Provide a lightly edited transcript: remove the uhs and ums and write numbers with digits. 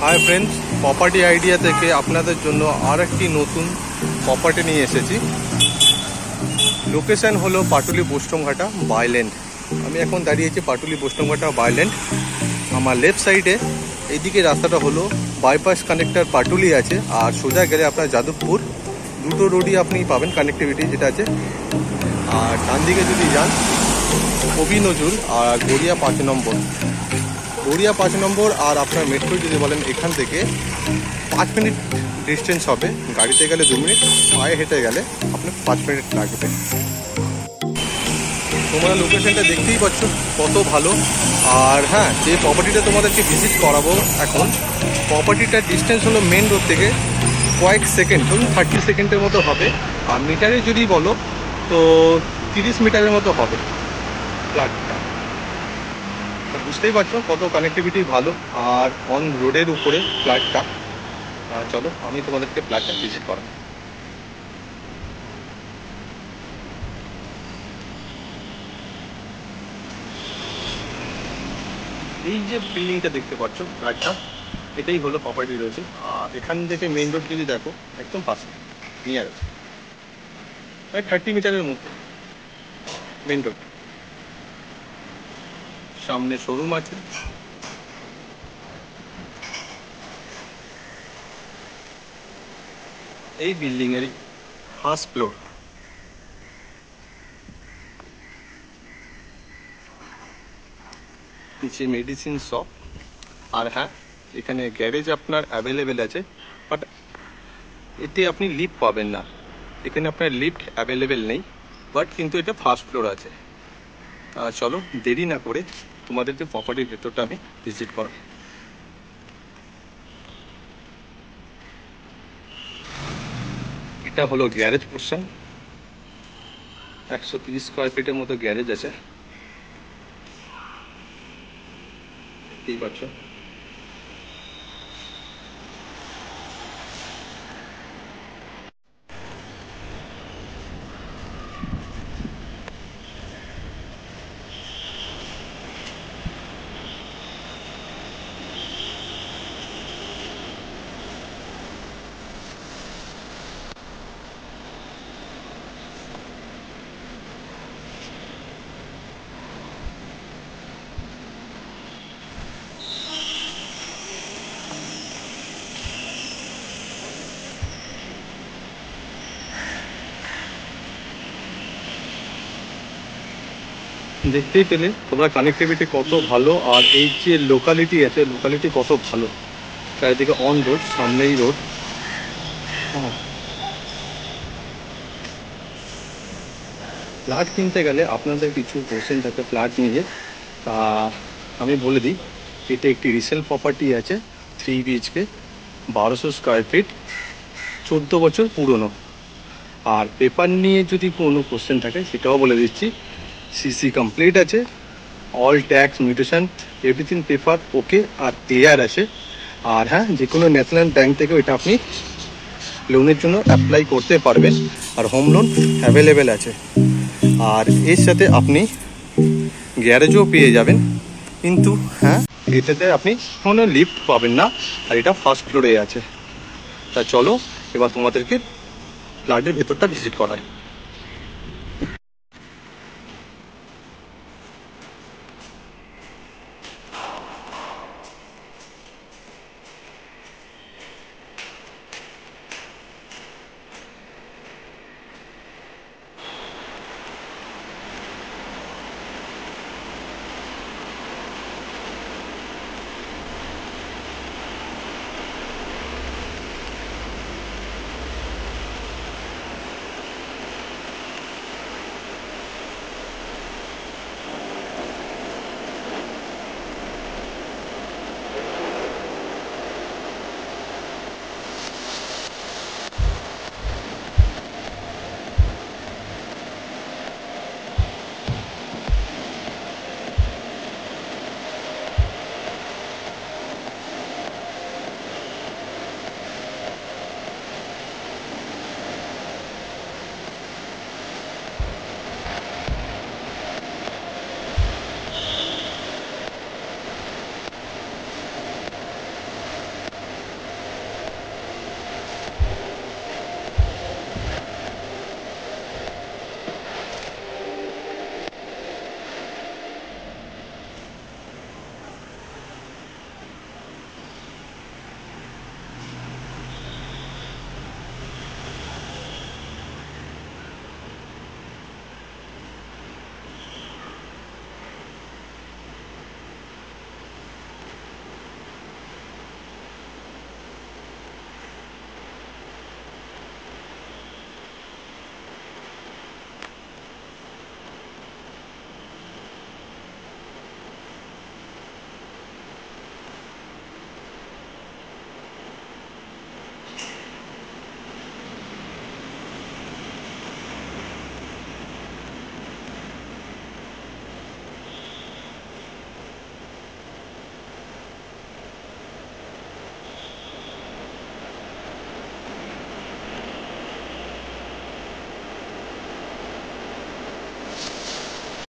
Hi friends, property idea থেকে আপনাদের জন্য আর একটি নতুন প্রপার্টি নিয়ে এসেছি। লোকেশন হলো পাটুলি বোস্টমঘাটা বাইল্যান্ড। আমি এখন দাঁড়িয়েছি পাটুলি বোস্টমঘাটা বাইল্যান্ড। আমার লেফট সাইডে এইদিকে রাস্তাটা হলো বাইপাস কানেক্টর পাটুলি আছে, আর সোজা গেলে আপনার যাদবপুর, দুটো রোডই আপনি পাবেন কানেক্টিভিটি যেটা আছে। আর ডান দিকে যদি যান কবি নজরুল আর গড়িয়া 5 নম্বর, গড়িয়া 5 নম্বর। আর আপনার মেট্রো যদি বলেন এখান থেকে 5 মিনিট ডিস্টেন্স হবে, গাড়িতে গেলে 2 মিনিট, পায়ে হেঁটে গেলে আপনার 5 মিনিট লাগবে। তোমরা লোকেশনটা দেখতেই পাচ্ছ কত ভালো। আর হ্যাঁ, যে প্রপার্টিটা তোমাদেরকে ভিজিট করাবো এখন, প্রপার্টিটার ডিস্টেন্স হলো মেন রোড থেকে কয়েক সেকেন্ড, ধরুন 30 সেকেন্ডের মতো হবে। আর মিটারে যদি বলো তো 30 মিটারের মতো হবে ফ্ল্যাটটা। বুঝতেই পারছো কত কানেক্টিভিটি ভালো, আর অন রোডের উপরে ফ্ল্যাটটা। চলো আমি তোমাদেরকে ফ্ল্যাটটা ভিজিট করাবো। এই যে বিল্ডিংটা দেখতে পাচ্ছ ফ্ল্যাটটা, এটাই হলো প্রপার্টি রয়েছে। আর এখান থেকে মেইন রোড যদি দেখো একদম পাশে, নিয়ার প্রায় 30 মিটারের মধ্যে মেইন রোড। সামনে শোরুম আছে। এই বিল্ডিং এরই ফার্স্ট ফ্লোর। নিচে মেডিসিন শপ। আর হ্যাঁ, এখানে গ্যারেজ আপনার অ্যাভেলেবেল আছে, বাট এতে আপনি লিফট পাবেন না। এখানে আপনার লিফট অ্যাভেলেবেল নেই, বাট কিন্তু এটা ফার্স্ট ফ্লোর আছে। চলো দেরি না করে তোমাদেরকে প্রপার্টির ভেতরটা আমি ভিজিট করো। এটা হলো গ্যারেজ পোর্শন। 130 স্কোয়ার ফিটের মতো গ্যারেজ আছে, দেখতেই পাচ্ছ। দেখতেই পেলে তোমরা কানেক্টিভিটি কত ভালো, আর এই যে লোকালিটি আছে, লোকালিটি কত ভালো। চারিদিকে অন রোড, সামনেই রোড। ফ্ল্যাট কিনতে গেলে আপনাদের কিছু কোশ্চেন থাকে ফ্ল্যাট নিয়ে, তা আমি বলে দিই। এটা একটি রিসেল প্রপার্টি আছে, 3 BHK, 1200 স্কোয়ার ফিট, 14 বছর পুরনো। আর পেপার নিয়ে যদি কোনো কোশ্চেন থাকে সেটাও বলে দিচ্ছি। সিসি কমপ্লিট আছে, all tax mutation everything paper okay, আর ক্লিয়ার আছে। আর হ্যাঁ, যে কোনো ন্যাশনাল ব্যাংক থেকে এটা আপনি লোনের জন্য অ্যাপ্লাই করতে পারবেন, আর হোম লোন অ্যাভেলেবেল আছে। আর এর সাথে আপনি গ্যারেজও পেয়ে যাবেন, কিন্তু হ্যাঁ, এটাতে আপনি কোনো লিফট পাবেন না, আর এটা ফার্স্ট ফ্লোরে আছে। তা চলো এবার তোমাদেরকে ফ্ল্যাটের ভেতরটা ভিজিট করায়।